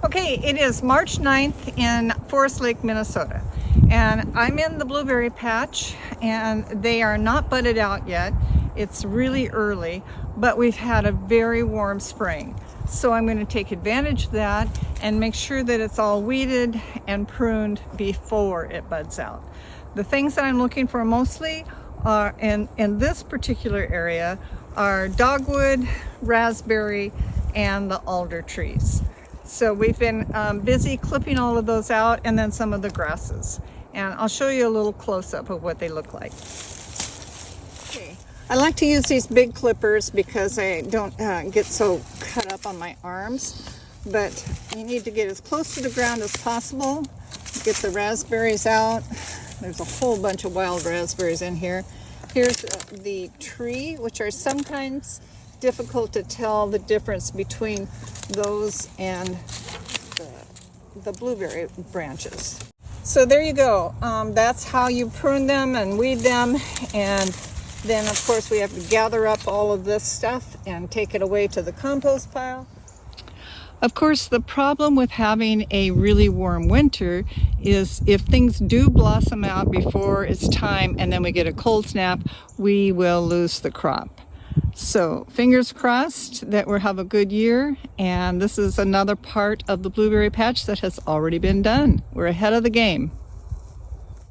Okay, it is March 9th in Forest Lake, Minnesota, and I'm in the blueberry patch, and they are not budded out yet. It's really early, but we've had a very warm spring. So I'm going to take advantage of that and make sure that it's all weeded and pruned before it buds out. The things that I'm looking for mostly are in this particular area are dogwood, raspberry, and the alder trees. So we've been busy clipping all of those out, and then some of the grasses. And I'll show you a little close-up of what they look like. Okay. I like to use these big clippers because I don't get so cut up on my arms. But you need to get as close to the ground as possible. Get the raspberries out. There's a whole bunch of wild raspberries in here. Here's the tree, which are sometimes difficult to tell the difference between those and the blueberry branches. So there you go. That's how you prune them and weed them. And then of course we have to gather up all of this stuff and take it away to the compost pile. Of course, the problem with having a really warm winter is if things do blossom out before it's time and then we get a cold snap, we will lose the crop. So fingers crossed that we'll have a good year, and this is another part of the blueberry patch that has already been done. We're ahead of the game.